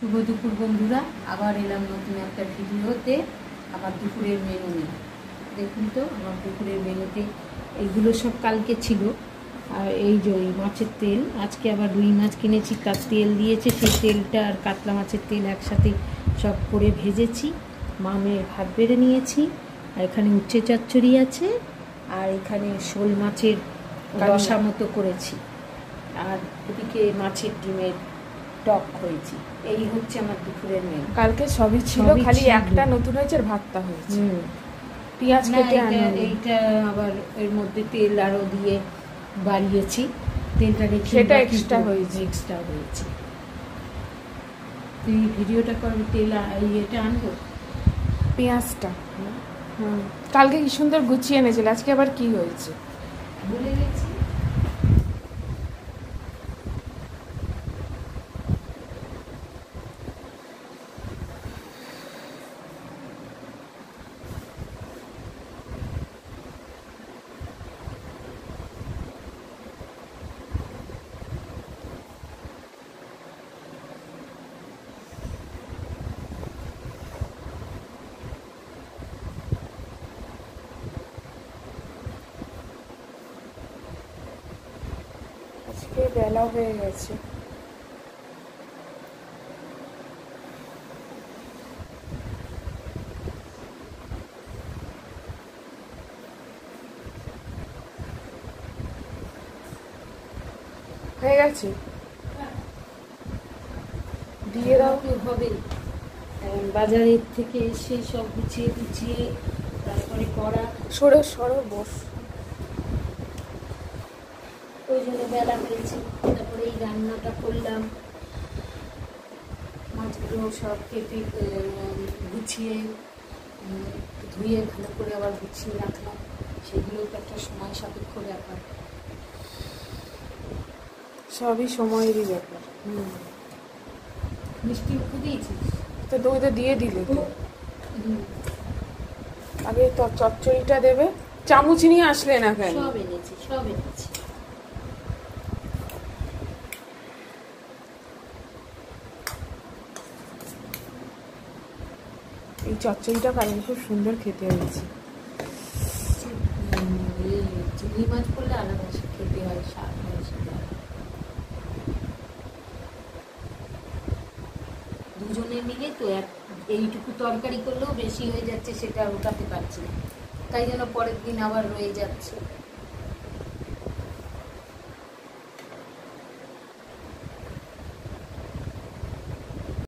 শুভ দুপুর বন্ধুরা, আবার এলাম নতুন একটা ভিডিওতে। আবার দুপুরের মেনু নিয়ে দেখুন তো। আমার দুপুরের মেনুতে এইগুলো সব কালকে ছিল। আর এই যে ওই মাছের তেল, আজকে আবার রুই মাছ কিনেছি, তার তেল দিয়েছে। সেই তেলটা আর কাতলা মাছের তেল একসাথে সব করে ভেজেছি। মামের ভাত বেড়ে নিয়েছি। আর এখানে উচ্ছে চচ্চড়ি আছে, আর এখানে শোল মাছের রসা মতো করেছি, আর ওদিকে মাছের ডিমের টক হয়েছে। এই হচ্ছে আমার দুপুরের মেনু। কালকে সবই ছিল, খালি একটা নতুন হয়েছে, আর ভাতটা হয়েছে। পেঁয়াজ কেটে এইটা আবার এর মধ্যে তেল আরো দিয়ে বাড়িয়েছি, তেলটা রেখে সেটা এক্সট্রা হয়েছে। তুই ভিডিওটা করবি, তেল এটা আনবো, পেঁয়াজটা। কালকে কি সুন্দর গুছিয়ে এনেছিল, আজকে আবার কি হয়েছে ভুলে গেছি। আজকে বেলা হয়ে গেছে। হয়ে গেছে, দিয়ে দাও। হবে বাজারের থেকে এসে সব গুছিয়ে তারপরে করা। সরো বস। ওই জন্য বেলা হয়েছে। তারপরে এই রান্নাটা করলাম, মাছগুলো সব কেটে গুছিয়ে ধুয়ে ভালো করে আবার গুছিয়ে রাখলাম। সেগুলো তো একটা সময় সাপেক্ষ ব্যাপার, সবই সময়েরই ব্যাপার। মিষ্টি উঠে দিয়েছিস তো তুমি তো দিয়ে দিলে তো। আগে তো চচ্চড়িটা দেবে। চামচ নিয়ে আসলে না কেন? সব এনেছি। এই চচ্চড়িটা কালকে খুব সুন্দর খেতে হয়েছে। চিংড়ি মাছ করলে আলাদা খেতে হয়, স্বাদ হয়। দুজনে মিলে তো এইটুকু তরকারি করলেও বেশি হয়ে যাচ্ছে, সেটা ওঠাতে পারছি না, তাই জন্য পরের দিন আবার রয়ে যাচ্ছে।